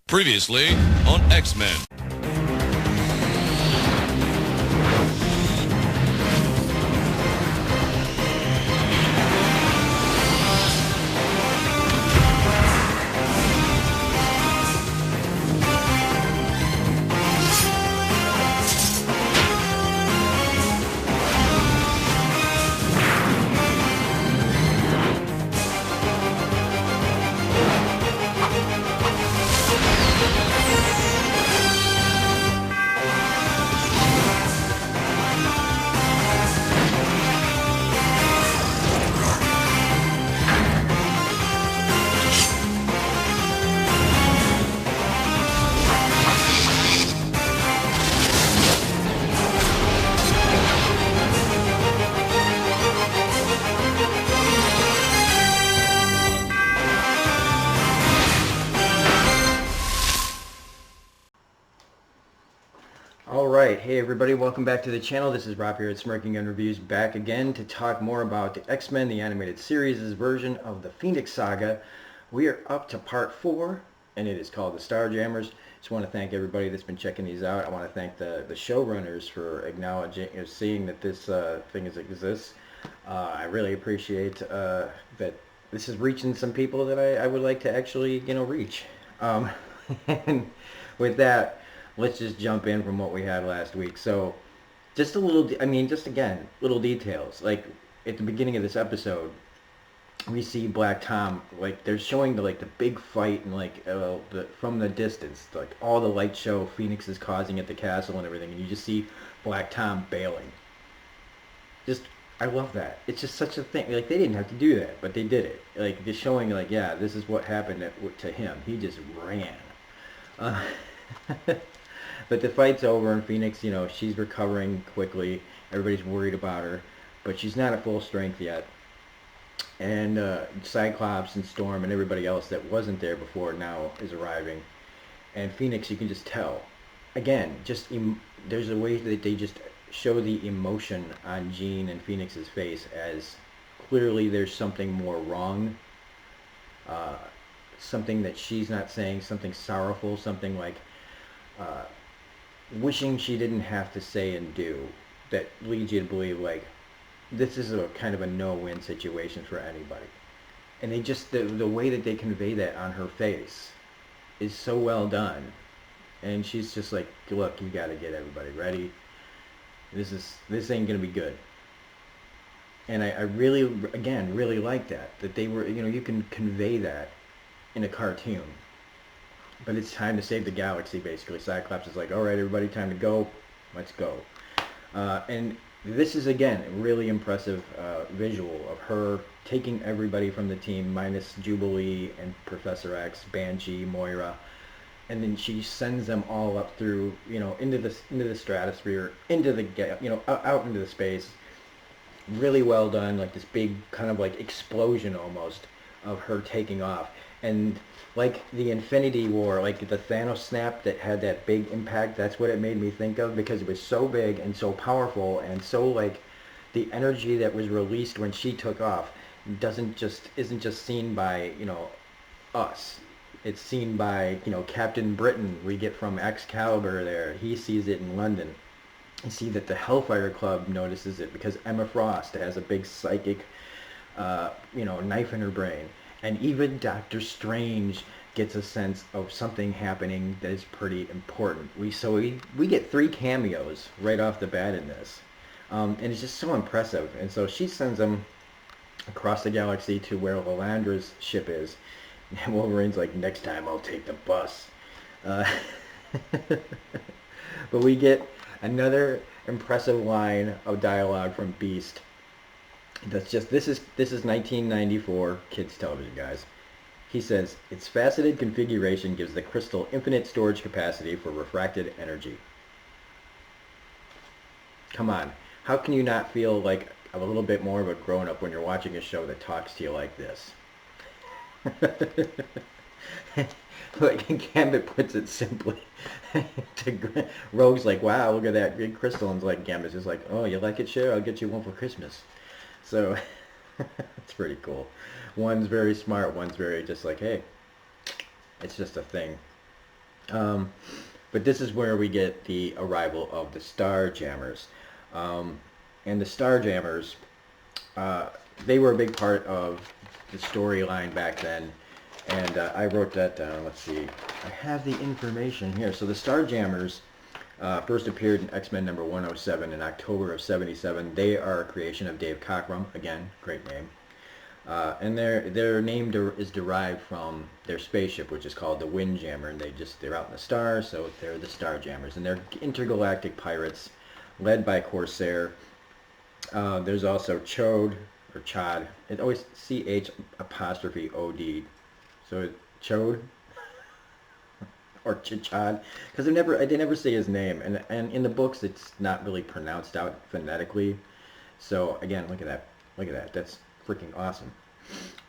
Previously on X-Men. Alright, hey everybody, welcome back to the channel. This is Rob here at Smirking Gun Reviews, back again to talk more about the X-Men, the animated series' version of the Phoenix Saga. We are up to part 4, and it is called the Starjammers. Just want to thank everybody that's been checking these out. I want to thank the showrunners for acknowledging, seeing that this thing exists. I really appreciate that this is reaching some people that I would like to actually, reach. And with that, let's just jump in from what we had last week. So, just a little, again, little details. Like, at the beginning of this episode, we see Black Tom, like, they're showing the big fight, and, from the distance, like, all the light show Phoenix is causing at the castle and everything, and you just see Black Tom bailing. I love that. It's just such a thing. Like, they didn't have to do that, but they did it. Like, just showing, yeah, this is what happened to him. He just ran. But the fight's over, and Phoenix, she's recovering quickly. Everybody's worried about her, but she's not at full strength yet. And Cyclops and Storm and everybody else that wasn't there before now is arriving. And Phoenix, you can just tell. Again, there's a way that they just show the emotion on Jean and Phoenix's face as clearly there's something more wrong. Something that she's not saying, something sorrowful, something like wishing she didn't have to say and do, that leads you to believe, this is a kind of a no-win situation for anybody. And they just, the way that they convey that on her face is so well done. And she's just like, look, you gotta get everybody ready. This ain't gonna be good. And I really, again, really like that they were, you can convey that in a cartoon. But it's time to save the galaxy, basically. Cyclops is like, all right, everybody, time to go. Let's go. And this is, again, a really impressive visual of her taking everybody from the team, minus Jubilee and Professor X, Banshee, Moira. And then she sends them all up through, into the stratosphere, into the, out into the space. Really well done, like this big kind of explosion almost of her taking off. And like the Infinity War, like the Thanos snap that had that big impact, that's what it made me think of, because it was so big and so powerful, and so the energy that was released when she took off isn't just seen by us. It's seen by Captain Britain. We get from Excalibur there. He sees it in London. You see that the Hellfire Club notices it because Emma Frost has a big psychic knife in her brain. And even Doctor Strange gets a sense of something happening that is pretty important. We get 3 cameos right off the bat in this. And it's just so impressive. And so she sends them across the galaxy to where Lilandra's ship is. And Wolverine's like, next time I'll take the bus. But we get another impressive line of dialogue from Beast. This is 1994 kids television, guys. He says, its faceted configuration gives the crystal infinite storage capacity for refracted energy. Come on, how can you not feel like a little bit more of a grown-up when you're watching a show that talks to you like this? Like Gambit puts it simply. Rogue's like, wow, look at that big crystal. And like Gambit's just like, oh, you like it, Cher? I'll get you one for Christmas. So It's pretty cool. One's very smart, one's very just like, hey, it's just a thing. Um, but this is where we get the arrival of the Starjammers. Um, and the Starjammers, uh, they were a big part of the storyline back then. And I wrote that down. Let's see. I have the information here. So the Starjammers first appeared in X-Men number 107 in October of 77. They are a creation of Dave Cockrum. Again, great name. And their name is derived from their spaceship, which is called the Windjammer, and they're out in the stars, so they're the Starjammers, and they're intergalactic pirates, led by Corsair. There's also Chode or Chod. It always CH apostrophe OD, so Chode or Chod, because they never say his name, and in the books it's not really pronounced out phonetically. So again, look at that. That's freaking awesome.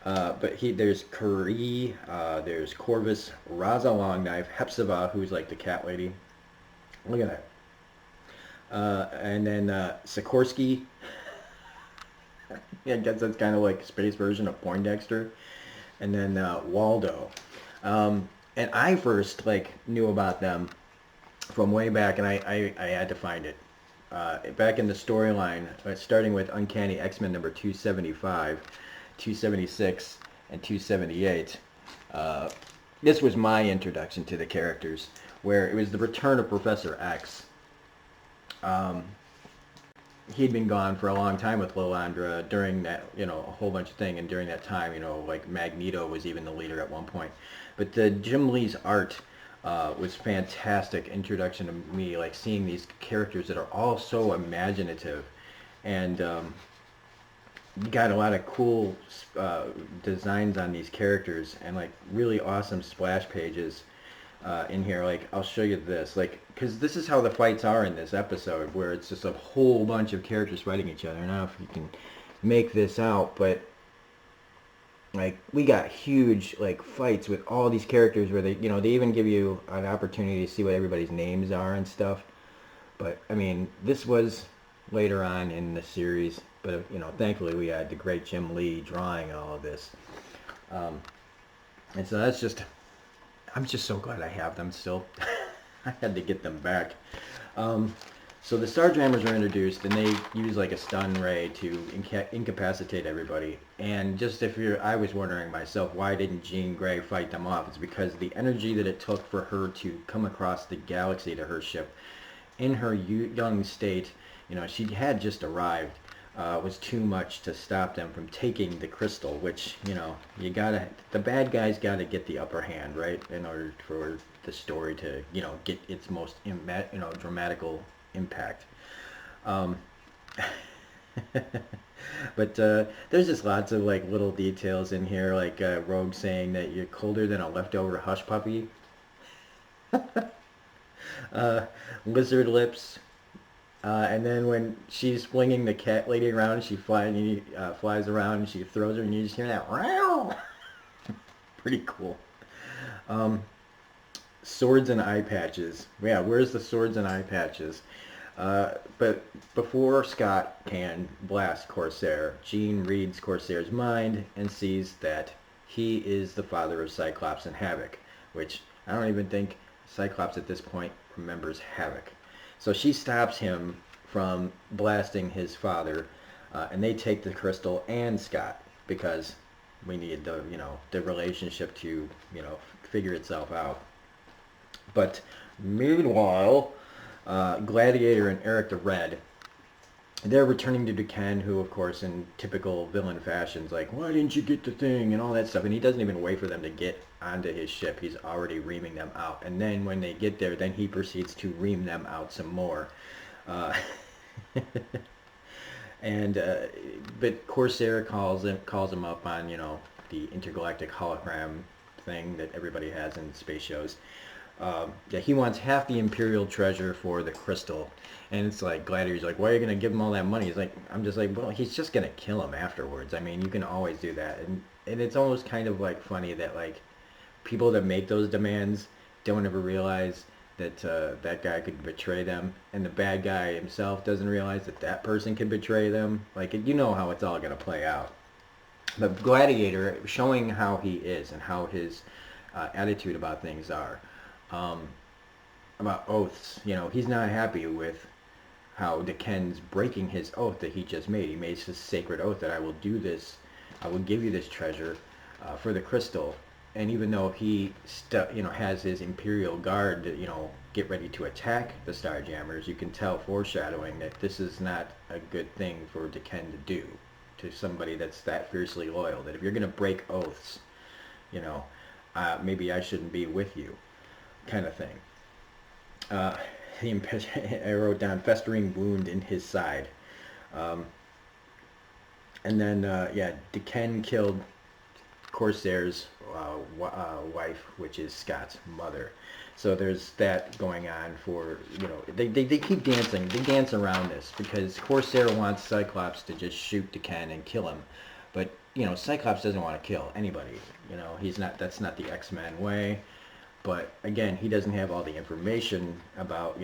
But there's Kari, there's Corvus, Raza Longknife, Hepzibah, who's like the cat lady. Look at that. And then Sikorsky. Yeah, I guess that's kind of like space version of Poindexter. And then Waldo. And I first like knew about them from way back, and I had to find it. Back in the storyline, starting with Uncanny X-Men number 275, 276, and 278. This was my introduction to the characters, where it was the return of Professor X. He'd been gone for a long time with Lilandra during that, a whole bunch of thing, and during that time, like Magneto was even the leader at one point. But Jim Lee's art was fantastic introduction to me, like seeing these characters that are all so imaginative, and you got a lot of cool designs on these characters, and like really awesome splash pages in here. Like I'll show you this, like, because this is how the fights are in this episode, where it's just a whole bunch of characters fighting each other. I don't know if you can make this out, but like we got huge like fights with all these characters where they even give you an opportunity to see what everybody's names are and stuff. But I mean, this was later on in the series, but thankfully we had the great Jim Lee drawing all of this. And so I'm just so glad I have them still. I had to get them back. So the Starjammers are introduced, and they use like a stun ray to incapacitate everybody. And I was wondering myself, why didn't Jean Grey fight them off? It's because the energy that it took for her to come across the galaxy to her ship in her young state, she had just arrived, was too much to stop them from taking the crystal, which, the bad guys gotta get the upper hand, right? In order for the story to, get its most, dramatical impact. But there's just lots of like little details in here, like Rogue saying that you're colder than a leftover hush puppy. Lizard lips. And then when she's flinging the cat lady around, she flies around and she throws her, and you just hear that. Pretty cool. Swords and eye patches. Yeah, where's the swords and eye patches? But before Scott can blast Corsair, Jean reads Corsair's mind and sees that he is the father of Cyclops and Havoc, which I don't even think Cyclops at this point remembers Havoc. So she stops him from blasting his father, and they take the crystal and Scott, because we need the relationship to, figure itself out. But meanwhile, Gladiator and Eric the Red, they're returning to Duquesne, who, of course, in typical villain fashion, is like, why didn't you get the thing, and all that stuff. And he doesn't even wait for them to get onto his ship. He's already reaming them out. And then when they get there, then he proceeds to ream them out some more. But Corsair calls him up on, the intergalactic hologram thing that everybody has in space shows. He wants half the Imperial treasure for the crystal. And it's like, Gladiator's like, why are you going to give him all that money? He's like, I'm just like, well, he's just going to kill him afterwards. I mean, you can always do that. And it's almost kind of like funny that like people that make those demands don't ever realize that that guy could betray them, and the bad guy himself doesn't realize that that person could betray them. Like, how it's all going to play out. But Gladiator, showing how he is and how his attitude about things are, um, about oaths. He's not happy with how Deken's breaking his oath that he just made. He made his sacred oath that I will do this, I will give you this treasure for the crystal. And even though he has his Imperial Guard to, get ready to attack the Starjammers, you can tell foreshadowing that this is not a good thing for Deken to do to somebody that's that fiercely loyal. That if you're going to break oaths, you know, maybe I shouldn't be with you, kind of thing. I wrote down festering wound in his side. And then, Deken killed Corsair's wife, which is Scott's mother. So there's that going on for, they keep dancing. They dance around this because Corsair wants Cyclops to just shoot Deken and kill him. But, Cyclops doesn't want to kill anybody. That's not the X-Men way. But again, he doesn't have all the information about,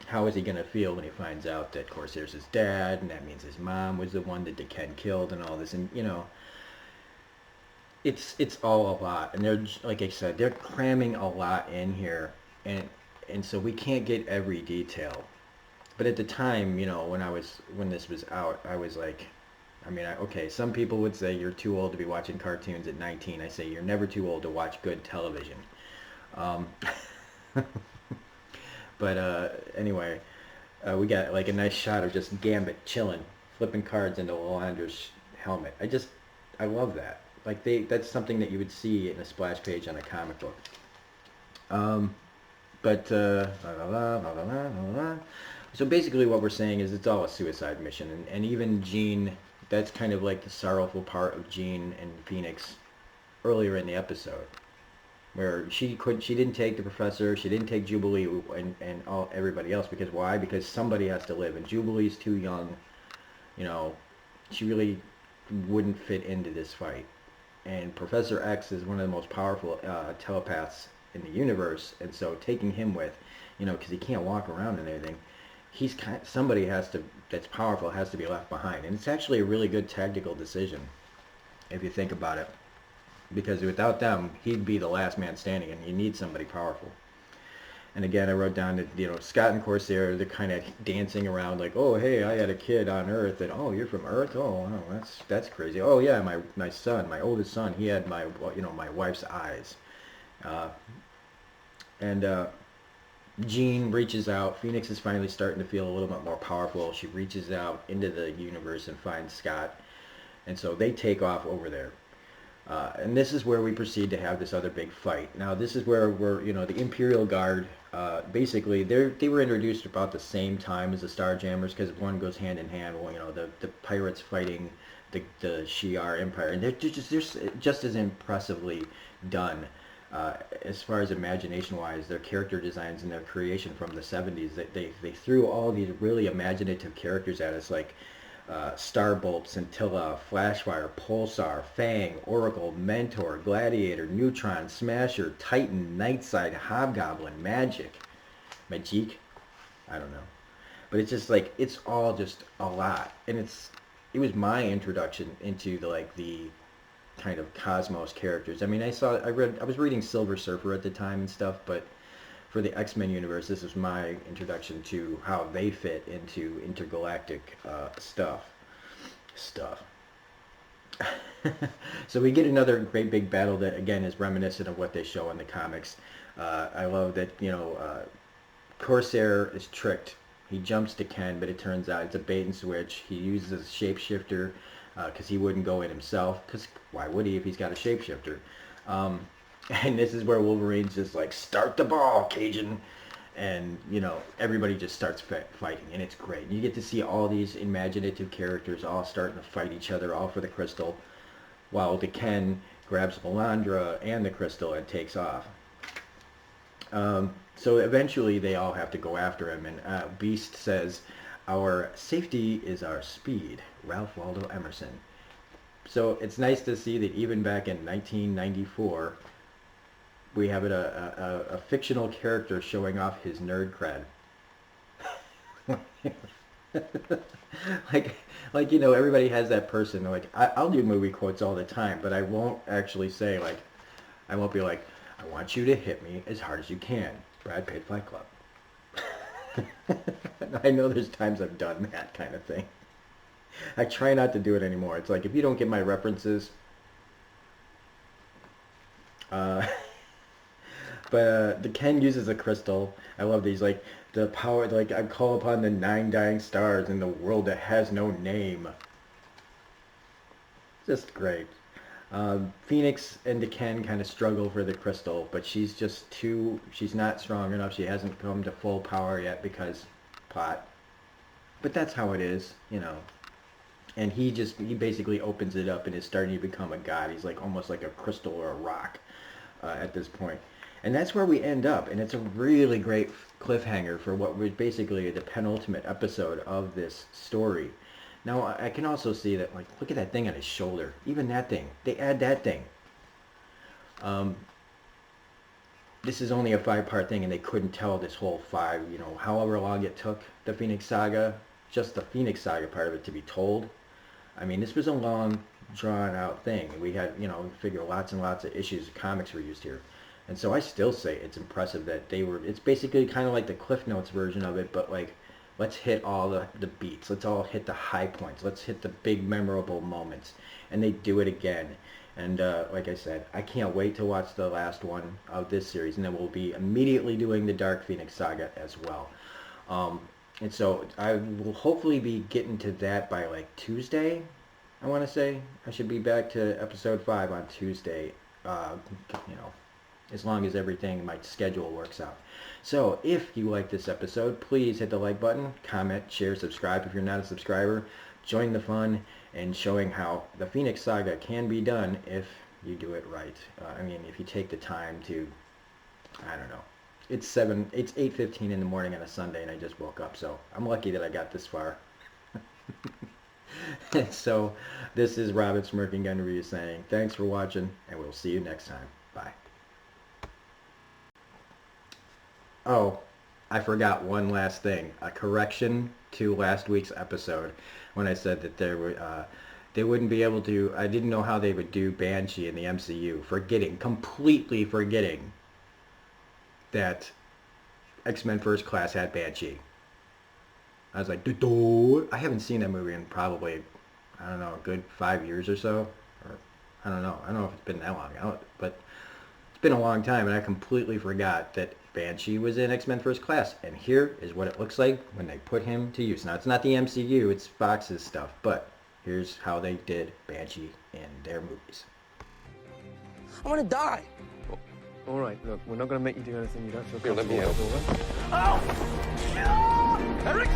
how is he going to feel when he finds out that Corsair's his dad, and that means his mom was the one that Deken killed and all this. And, it's all a lot. And they're, like I said, they're cramming a lot in here. And so we can't get every detail. But at the time, when this was out, I was like, okay, some people would say you're too old to be watching cartoons at 19. I say you're never too old to watch good television. But anyway, we got like a nice shot of just Gambit chilling, flipping cards into Lilandra's helmet. I love that. Like that's something that you would see in a splash page on a comic book. So basically what we're saying is it's all a suicide mission. And even Jean, that's kind of like the sorrowful part of Jean and Phoenix earlier in the episode, where she didn't take the professor, she didn't take Jubilee and everybody else. Because why? Because somebody has to live, and Jubilee's too young. She really wouldn't fit into this fight. And Professor X is one of the most powerful telepaths in the universe, and so taking him with, because he can't walk around and everything, somebody that's powerful has to be left behind. And it's actually a really good tactical decision if you think about it, because without them he'd be the last man standing, and you need somebody powerful. And again, I wrote down that Scott and Corsair, they're kind of dancing around like, oh hey, I had a kid on Earth, and oh, you're from Earth, oh wow, that's crazy. Oh yeah, my son, my oldest son, he had my wife's eyes. Jean reaches out. Phoenix is finally starting to feel a little bit more powerful. She reaches out into the universe and finds Scott, and so they take off over there. And this is where we proceed to have this other big fight. Now this is where the Imperial Guard, basically they were introduced about the same time as the Starjammers, because one goes hand in hand. Well, the pirates fighting the Shi'ar Empire, and they're just as impressively done. As far as imagination-wise, their character designs and their creation from the 70s, they threw all these really imaginative characters at us, like Starbolt, Scintilla, Flashfire, Pulsar, Fang, Oracle, Mentor, Gladiator, Neutron, Smasher, Titan, Nightside, Hobgoblin, Magic, I don't know. But it's just like, it's all just a lot. And it was my introduction into the kind of cosmos characters. I was reading Silver Surfer at the time and stuff, but for the X-Men universe, this is my introduction to how they fit into intergalactic stuff. So we get another great big battle that again is reminiscent of what they show in the comics. I love that Corsair is tricked. He jumps to Ken, but it turns out it's a bait and switch. He uses a shapeshifter because he wouldn't go in himself, because why would he if he's got a shapeshifter? And this is where Wolverine's just like, start the ball, Cajun. And, everybody just starts fighting, and it's great. And you get to see all these imaginative characters all starting to fight each other, all for the crystal, while Deken grabs Lilandra and the crystal and takes off. So eventually they all have to go after him, and Beast says, our safety is our speed, Ralph Waldo Emerson. So it's nice to see that even back in 1994, we have a fictional character showing off his nerd cred. like, like you know, everybody has that person. Like, I'll do movie quotes all the time, but I won't actually say like, I won't be like, I want you to hit me as hard as you can. Brad Pitt Fight Club. I know there's times I've done that kind of thing. I try not to do it anymore. It's like if you don't get my references, uh, but the Ken uses a crystal. I love these. Like the power. Like I call upon the 9 dying stars in the world that has no name. Just great. Phoenix and the Ken kind of struggle for the crystal, but she's just too. She's not strong enough. She hasn't come to full power yet because plot. But that's how it is, you know. And he basically opens it up and is starting to become a god. He's like almost like a crystal or a rock at this point. And that's where we end up. And it's a really great cliffhanger for what was basically the penultimate episode of this story. Now, I can also see that, like, look at that thing on his shoulder. Even that thing. They add that thing. This is only a 5-part thing, and they couldn't tell this whole 5, you know, however long it took the Phoenix Saga, just the Phoenix Saga part of it to be told. I mean, this was a long, drawn-out thing. We had, you know, figure lots and lots of issues of comics were used here. And so I still say it's impressive that they were, it's basically kind of like the Cliff Notes version of it, but like, let's hit all the beats. Let's all hit the high points. Let's hit the big memorable moments. And they do it again. And like I said, I can't wait to watch the last one of this series. And then we'll be immediately doing the Dark Phoenix Saga as well. And so I will hopefully be getting to that by like Tuesday, I want to say. I should be back to episode 5 on Tuesday, you know, as long as everything, my schedule works out. So if you like this episode, please hit the like button, comment, share, subscribe if you're not a subscriber. Join the fun and showing how the Phoenix Saga can be done if you do it right. I mean, if you take the time to, I don't know. It's 8:15 in the morning on a Sunday and I just woke up, so I'm lucky that I got this far. So this is Robin Smirking Gun Review saying thanks for watching, and we'll see you next time. Bye. Oh, I forgot one last thing. A correction to last week's episode when I said that they wouldn't be able to, I didn't know how they would do Banshee in the MCU. Completely forgetting that X-Men First Class had Banshee. I was like, I haven't seen that movie in probably, I don't know, a good 5 years or so. Or I don't know if it's been that long, but it's been a long time, and I completely forgot that Banshee was in X-Men First Class. And here is what it looks like when they put him to use. Now, it's not the MCU, it's Fox's stuff, but here's how they did Banshee in their movies. I want to die. All right, look, we're not going to make you do anything you don't feel Here, let me comfortable help. with, all right? Oh! Eric!